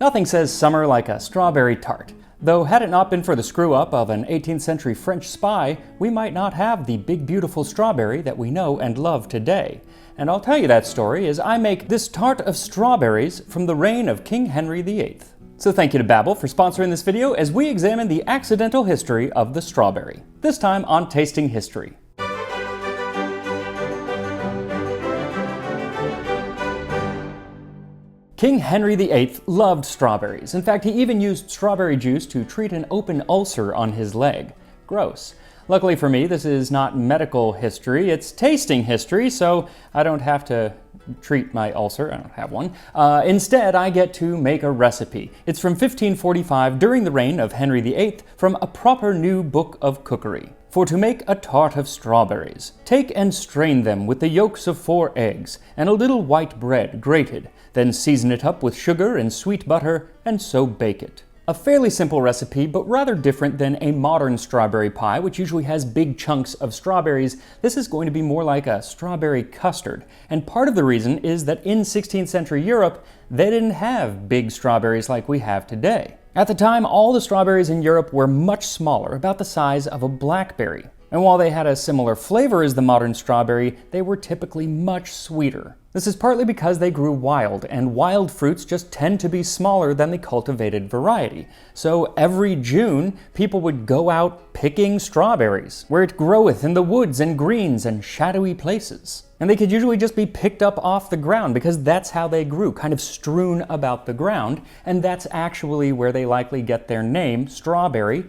Nothing says summer like a strawberry tart. Though had it not been for the screw-up of an 18th century French spy, we might not have the big beautiful strawberry that we know and love today. And I'll tell you that story as I make this tart of strawberries from the reign of King Henry VIII. So thank you to Babbel for sponsoring this video as we examine the accidental history of the strawberry. This time on Tasting History. King Henry VIII loved strawberries. In fact, he even used strawberry juice to treat an open ulcer on his leg. Gross. Luckily for me, this is not medical history, it's tasting history, so I don't have to treat my ulcer. I don't have one. Instead, I get to make a recipe. It's from 1545 during the reign of Henry VIII from a proper new book of cookery. For to make a tart of strawberries, take and strain them with the yolks of 4 eggs and a little white bread grated, then season it up with sugar and sweet butter, and so bake it. A fairly simple recipe, but rather different than a modern strawberry pie, which usually has big chunks of strawberries. This is going to be more like a strawberry custard. And part of the reason is that in 16th century Europe, they didn't have big strawberries like we have today. At the time, all the strawberries in Europe were much smaller, about the size of a blackberry. And while they had a similar flavor as the modern strawberry, they were typically much sweeter. This is partly because they grew wild, and wild fruits just tend to be smaller than the cultivated variety. So every June, people would go out picking strawberries, where it groweth in the woods and greens and shadowy places. And they could usually just be picked up off the ground because that's how they grew, kind of strewn about the ground, and that's actually where they likely get their name, strawberry,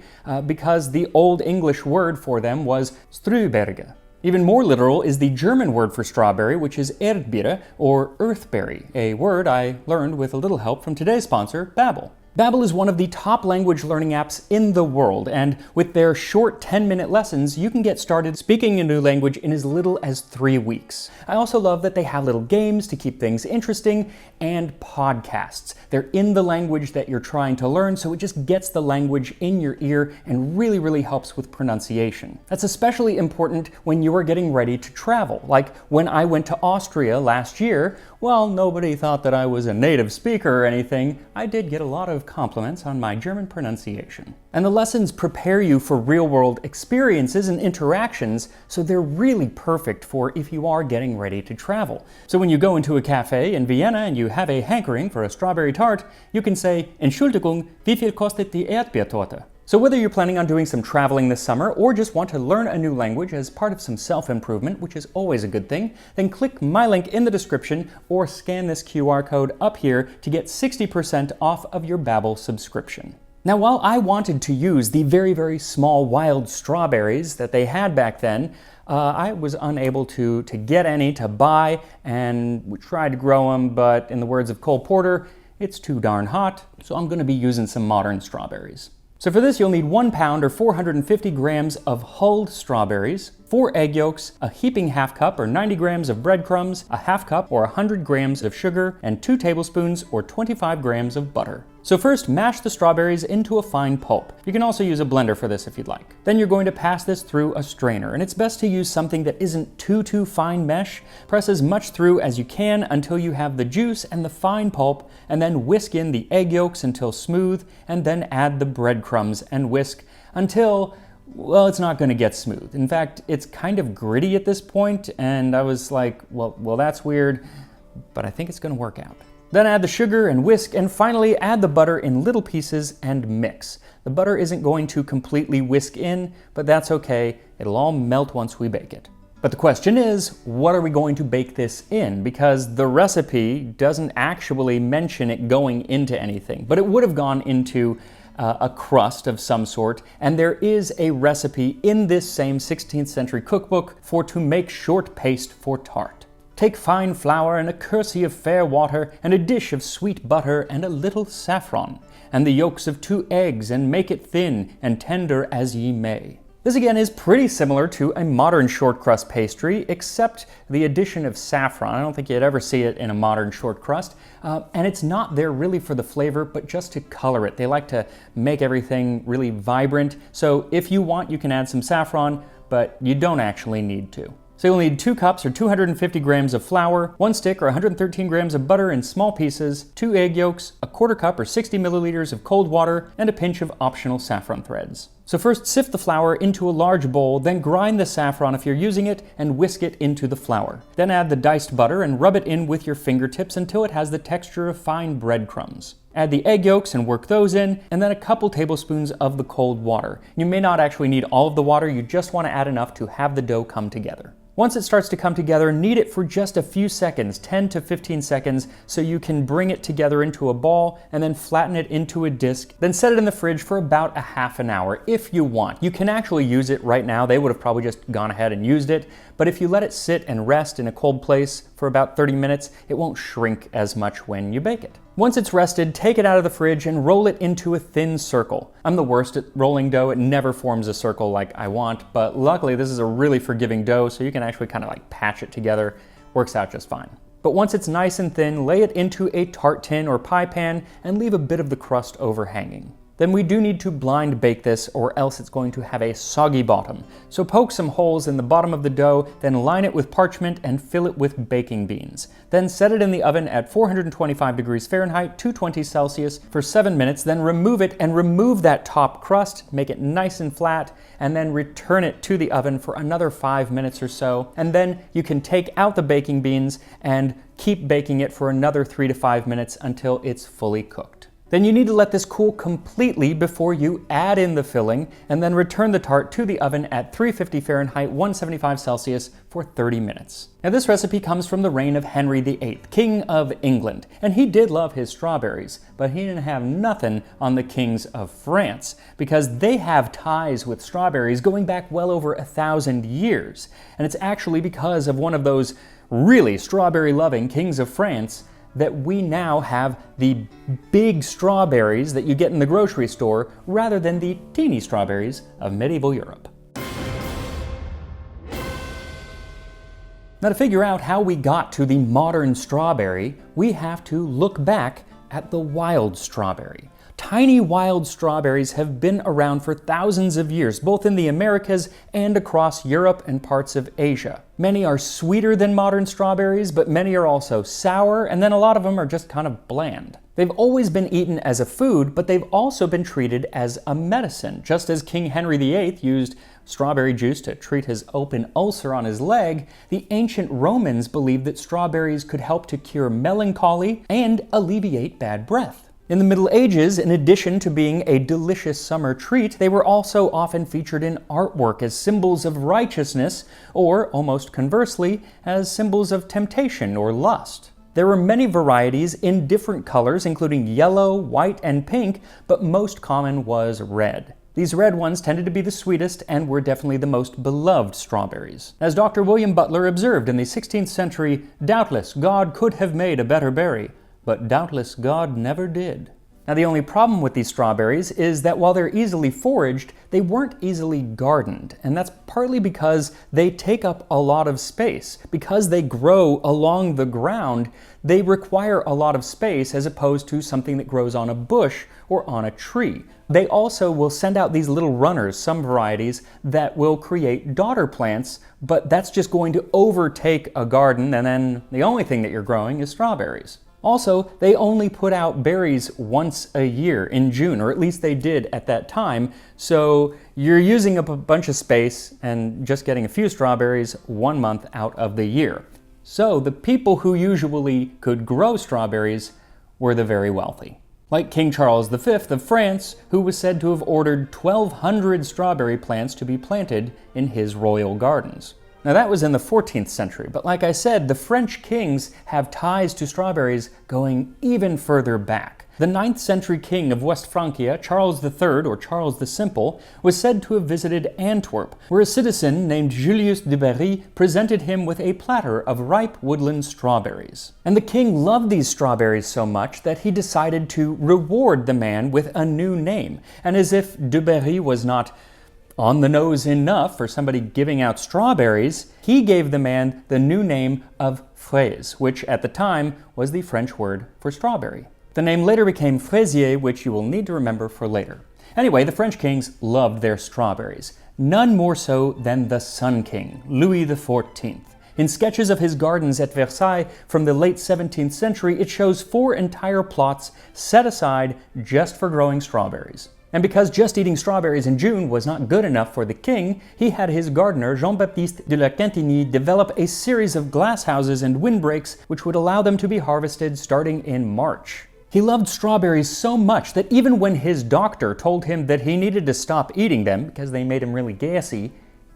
because the Old English word for them was Ströberge. Even more literal is the German word for strawberry, which is Erdbeere, or earthberry, a word I learned with a little help from today's sponsor, Babbel. Babbel is one of the top language learning apps in the world, and with their short 10-minute lessons, you can get started speaking a new language in as little as 3 weeks. I also love that they have little games to keep things interesting, and podcasts. They're in the language that you're trying to learn, so it just gets the language in your ear and really helps with pronunciation. That's especially important when you are getting ready to travel. Like when I went to Austria last year, while nobody thought that I was a native speaker or anything, I did get a lot of compliments on my German pronunciation. And the lessons prepare you for real-world experiences and interactions, so they're really perfect for if you are getting ready to travel. So when you go into a cafe in Vienna and you have a hankering for a strawberry tart, you can say, Entschuldigung, wie viel kostet die Erdbeertorte? So whether you're planning on doing some traveling this summer or just want to learn a new language as part of some self-improvement, which is always a good thing, then click my link in the description or scan this QR code up here to get 60% off of your Babbel subscription. Now, while I wanted to use the very small wild strawberries that they had back then, I was unable to get any to buy, and we tried to grow them, but in the words of Cole Porter, it's too darn hot, so I'm going to be using some modern strawberries. So for this, you'll need 1 pound or 450 grams of hulled strawberries, 4 egg yolks, a heaping half cup or 90 grams of breadcrumbs, a half cup or 100 grams of sugar, and 2 tablespoons or 25 grams of butter. So first, mash the strawberries into a fine pulp. You can also use a blender for this if you'd like. Then you're going to pass this through a strainer, and it's best to use something that isn't too fine mesh. Press as much through as you can until you have the juice and the fine pulp, and then whisk in the egg yolks until smooth, and then add the breadcrumbs and whisk until, well, it's not going to get smooth. In fact, it's kind of gritty at this point, and I was like, well, that's weird, but I think it's going to work out. Then add the sugar and whisk, and finally add the butter in little pieces and mix. The butter isn't going to completely whisk in, but that's okay. It'll all melt once we bake it. But the question is, what are we going to bake this in? Because the recipe doesn't actually mention it going into anything, but it would have gone into a crust of some sort, and there is a recipe in this same 16th century cookbook for to make short paste for tart. Take fine flour and a kersey of fair water, and a dish of sweet butter and a little saffron, and the yolks of 2 eggs, and make it thin and tender as ye may. This again is pretty similar to a modern short crust pastry, except the addition of saffron. I don't think you'd ever see it in a modern short crust, and it's not there really for the flavor, but just to color it. They like to make everything really vibrant, so if you want, you can add some saffron, but you don't actually need to. So you'll need 2 cups or 250 grams of flour, 1 stick or 113 grams of butter in small pieces, 2 egg yolks, a quarter cup or 60 milliliters of cold water, and a pinch of optional saffron threads. So first sift the flour into a large bowl, then grind the saffron if you're using it and whisk it into the flour. Then add the diced butter and rub it in with your fingertips until it has the texture of fine breadcrumbs. Add the egg yolks and work those in, and then a couple tablespoons of the cold water. You may not actually need all of the water, you just want to add enough to have the dough come together. Once it starts to come together, knead it for just a few seconds, 10 to 15 seconds, so you can bring it together into a ball and then flatten it into a disc. Then set it in the fridge for about a half an hour if you want. You can actually use it right now. They would have probably just gone ahead and used it, but if you let it sit and rest in a cold place for about 30 minutes, it won't shrink as much when you bake it. Once it's rested, take it out of the fridge and roll it into a thin circle. I'm the worst at rolling dough. It never forms a circle like I want, but luckily this is a really forgiving dough, so you can actually kind of like patch it together. Works out just fine. But once it's nice and thin, lay it into a tart tin or pie pan and leave a bit of the crust overhanging. Then we do need to blind bake this, or else it's going to have a soggy bottom. So poke some holes in the bottom of the dough, then line it with parchment and fill it with baking beans. Then set it in the oven at 425 degrees Fahrenheit, 220 Celsius for 7 minutes, then remove it and remove that top crust, make it nice and flat, and then return it to the oven for another 5 minutes or so. And then you can take out the baking beans and keep baking it for another 3 to 5 minutes until it's fully cooked. Then you need to let this cool completely before you add in the filling, and then return the tart to the oven at 350 Fahrenheit, 175 Celsius for 30 minutes. Now this recipe comes from the reign of Henry VIII, King of England, and he did love his strawberries, but he didn't have nothing on the kings of France, because they have ties with strawberries going back well over 1,000 years. And it's actually because of one of those really strawberry-loving kings of France that we now have the big strawberries that you get in the grocery store rather than the teeny strawberries of medieval Europe. Now, to figure out how we got to the modern strawberry, we have to look back at the wild strawberry. Tiny wild strawberries have been around for thousands of years, both in the Americas and across Europe and parts of Asia. Many are sweeter than modern strawberries, but many are also sour, and then a lot of them are just kind of bland. They've always been eaten as a food, but they've also been treated as a medicine. Just as King Henry VIII used strawberry juice to treat his open ulcer on his leg, the ancient Romans believed that strawberries could help to cure melancholy and alleviate bad breath. In the Middle Ages, in addition to being a delicious summer treat, they were also often featured in artwork as symbols of righteousness, or, almost conversely, as symbols of temptation or lust. There were many varieties in different colors, including yellow, white, and pink, but most common was red. These red ones tended to be the sweetest and were definitely the most beloved strawberries. As Dr. William Butler observed in the 16th century, "Doubtless God could have made a better berry, but doubtless God never did." Now, the only problem with these strawberries is that while they're easily foraged, they weren't easily gardened, and that's partly because they take up a lot of space. Because they grow along the ground, they require a lot of space as opposed to something that grows on a bush or on a tree. They also will send out these little runners, some varieties, that will create daughter plants, but that's just going to overtake a garden, and then the only thing that you're growing is strawberries. Also, they only put out berries once a year in June, or at least they did at that time, so you're using up a bunch of space and just getting a few strawberries 1 month out of the year. So the people who usually could grow strawberries were the very wealthy. Like King Charles V of France, who was said to have ordered 1,200 strawberry plants to be planted in his royal gardens. Now that was in the 14th century, but like I said, the French kings have ties to strawberries going even further back. The 9th century king of West Francia, Charles III, or Charles the Simple, was said to have visited Antwerp, where a citizen named Julius de Berry presented him with a platter of ripe woodland strawberries. And the king loved these strawberries so much that he decided to reward the man with a new name. And as if de Berry was not on the nose enough for somebody giving out strawberries, he gave the man the new name of fraise, which at the time was the French word for strawberry. The name later became fraisier, which you will need to remember for later. Anyway, the French kings loved their strawberries. none more so than the Sun King, Louis XIV. In sketches of his gardens at Versailles from the late 17th century, it shows 4 entire plots set aside just for growing strawberries. And because just eating strawberries in June was not good enough for the king, he had his gardener Jean-Baptiste de la Quintigny develop a series of glasshouses and windbreaks which would allow them to be harvested starting in March. He loved strawberries so much that even when his doctor told him that he needed to stop eating them because they made him really gassy,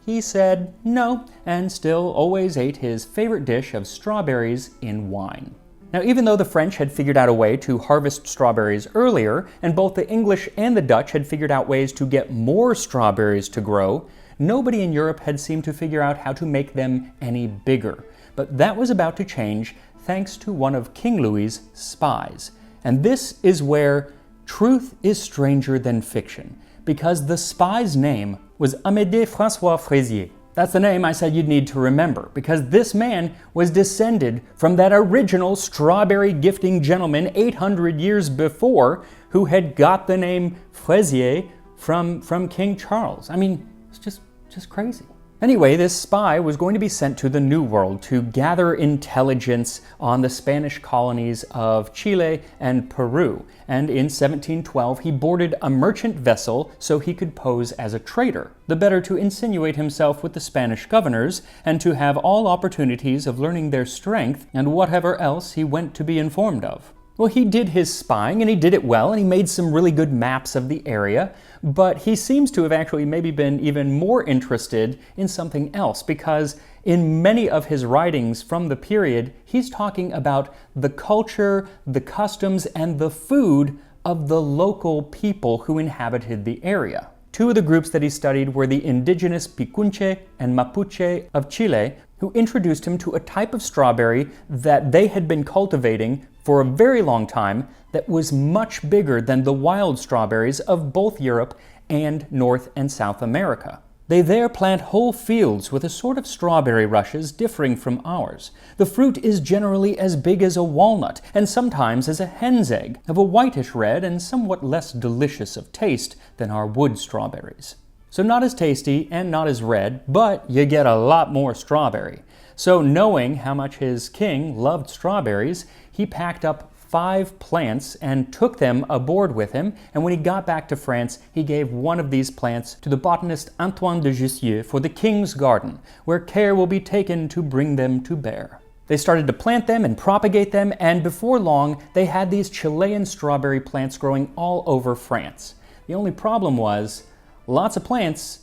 he said no, and still always ate his favorite dish of strawberries in wine. Now, even though the French had figured out a way to harvest strawberries earlier, and both the English and the Dutch had figured out ways to get more strawberries to grow, nobody in Europe had seemed to figure out how to make them any bigger. But that was about to change thanks to one of King Louis's spies. And this is where truth is stranger than fiction, because the spy's name was Amédée François Fraisier. That's the name I said you'd need to remember, because this man was descended from that original strawberry gifting gentleman 800 years before who had got the name Fraisier from King Charles. I mean, it's just crazy. Anyway, this spy was going to be sent to the New World to gather intelligence on the Spanish colonies of Chile and Peru. And in 1712, he boarded a merchant vessel so he could pose as a trader, the better to insinuate himself with the Spanish governors and to have all opportunities of learning their strength and whatever else he went to be informed of. Well, he did his spying, and he did it well, and he made some really good maps of the area, but he seems to have actually maybe been even more interested in something else, because in many of his writings from the period, he's talking about the culture, the customs, and the food of the local people who inhabited the area. 2 of the groups that he studied were the indigenous Picunche and Mapuche of Chile, who introduced him to a type of strawberry that they had been cultivating for a very long time that was much bigger than the wild strawberries of both Europe and North and South America. They there plant whole fields with a sort of strawberry rushes differing from ours. The fruit is generally as big as a walnut, and sometimes as a hen's egg, of a whitish red and somewhat less delicious of taste than our wood strawberries. So not as tasty and not as red, but you get a lot more strawberry. So knowing how much his king loved strawberries, he packed up 5 plants and took them aboard with him, and when he got back to France, he gave one of these plants to the botanist Antoine de Jussieu for the king's garden, where care will be taken to bring them to bear. They started to plant them and propagate them, and before long, they had these Chilean strawberry plants growing all over France. The only problem was, lots of plants,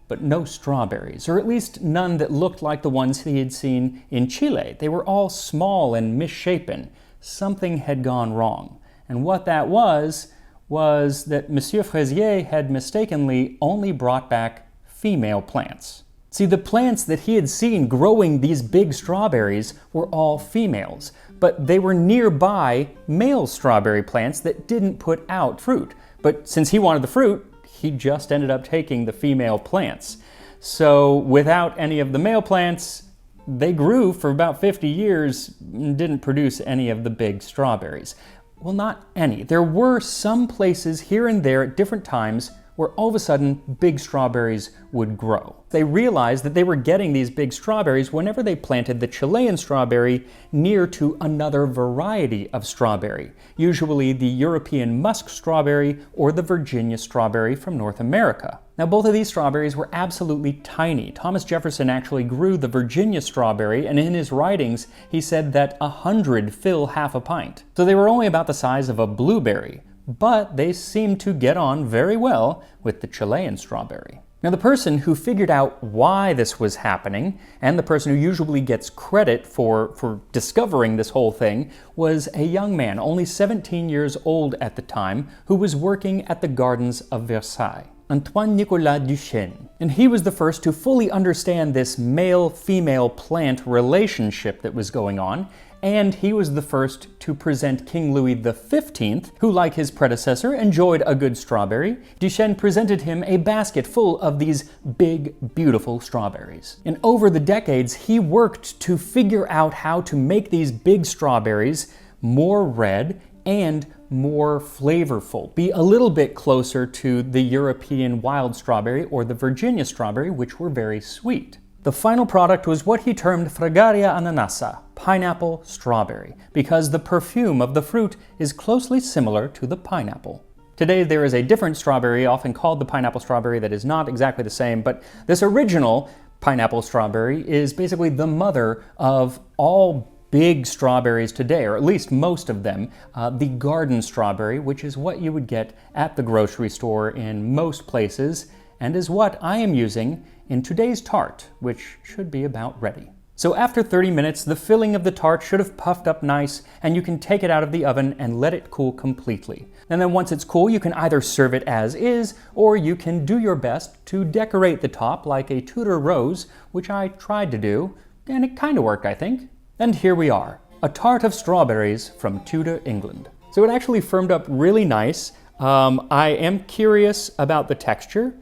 but no strawberries, or at least none that looked like the ones he had seen in Chile. They were all small and misshapen. Something had gone wrong. And what that was that Monsieur Fraisier had mistakenly only brought back female plants. See, the plants that he had seen growing these big strawberries were all females, but they were nearby male strawberry plants that didn't put out fruit. But since he wanted the fruit, he just ended up taking the female plants. So without any of the male plants, they grew for about 50 years and didn't produce any of the big strawberries. Well, not any. There were some places here and there at different times where all of a sudden big strawberries would grow. They realized that they were getting these big strawberries whenever they planted the Chilean strawberry near to another variety of strawberry, usually the European musk strawberry or the Virginia strawberry from North America. Now, both of these strawberries were absolutely tiny. Thomas Jefferson actually grew the Virginia strawberry, and in his writings, he said that 100 fill half a pint. So they were only about the size of a blueberry, but they seemed to get on very well with the Chilean strawberry. Now, the person who figured out why this was happening, and the person who usually gets credit for discovering this whole thing, was a young man, only 17 years old at the time, who was working at the gardens of Versailles. Antoine Nicolas Duchesne. And he was the first to fully understand this male-female plant relationship that was going on, and he was the first to present King Louis XV, who, like his predecessor, enjoyed a good strawberry. Duchesne presented him a basket full of these big, beautiful strawberries. And over the decades, he worked to figure out how to make these big strawberries more red and more flavorful, be a little bit closer to the European wild strawberry or the Virginia strawberry, which were very sweet. The final product was what he termed Fragaria ananassa, pineapple strawberry, because the perfume of the fruit is closely similar to the pineapple. Today there is a different strawberry, often called the pineapple strawberry, that is not exactly the same, but this original pineapple strawberry is basically the mother of all big strawberries today, or at least most of them. The garden strawberry, which is what you would get at the grocery store in most places, and is what I am using in today's tart, which should be about ready. So after 30 minutes, the filling of the tart should have puffed up nice, and you can take it out of the oven and let it cool completely. And then once it's cool, you can either serve it as is, or you can do your best to decorate the top like a Tudor rose, which I tried to do, and it kind of worked, I think. And here we are, a tart of strawberries from Tudor, England. So it actually firmed up really nice. I am curious about the texture.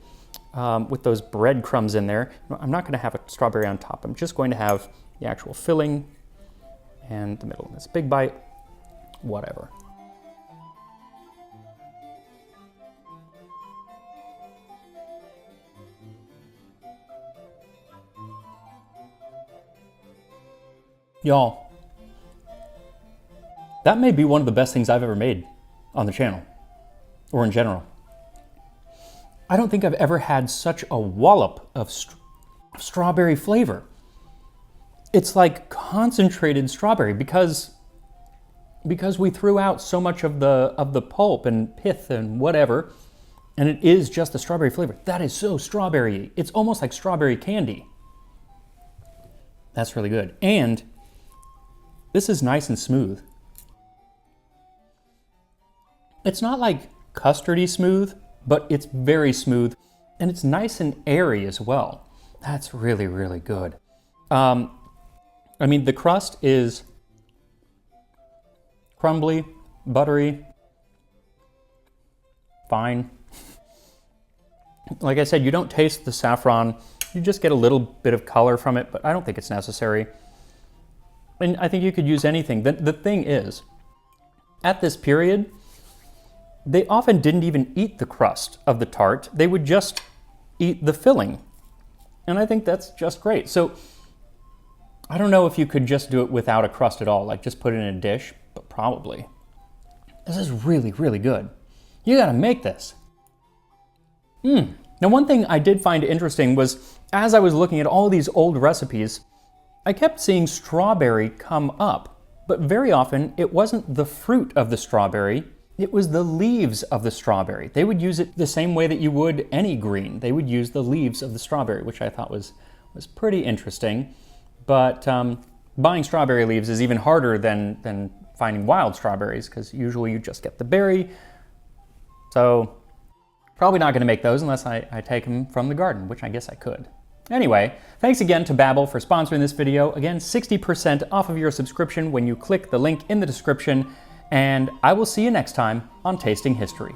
With those breadcrumbs in there. I'm not going to have a strawberry on top. I'm just going to have the actual filling and the middle. This big bite, whatever. Y'all, that may be one of the best things I've ever made on the channel, or in general. I don't think I've ever had such a wallop of strawberry flavor. It's like concentrated strawberry because we threw out so much of the pulp and pith and whatever, and it is just the strawberry flavor. That is so strawberry-y. It's almost like strawberry candy. That's really good. And this is nice and smooth. It's not like custardy smooth, but it's very smooth, and it's nice and airy as well. That's really, really good. I mean, the crust is crumbly, buttery, fine. Like I said, you don't taste the saffron. You just get a little bit of color from it, but I don't think it's necessary. And I think you could use anything. The thing is, at this period, they often didn't even eat the crust of the tart. They would just eat the filling. And I think that's just great. So I don't know if you could just do it without a crust at all, like just put it in a dish, but probably. This is really, really good. You gotta make this. Now, one thing I did find interesting was, as I was looking at all these old recipes, I kept seeing strawberry come up, but very often it wasn't the fruit of the strawberry, it was the leaves of the strawberry. They would use it the same way that you would any green. They would use the leaves of the strawberry, which I thought was pretty interesting. But buying strawberry leaves is even harder than finding wild strawberries, because usually you just get the berry. So probably not going to make those unless I take them from the garden, which I guess I could. Anyway, thanks again to Babbel for sponsoring this video. Again, 60% off of your subscription when you click the link in the description. And I will see you next time on Tasting History.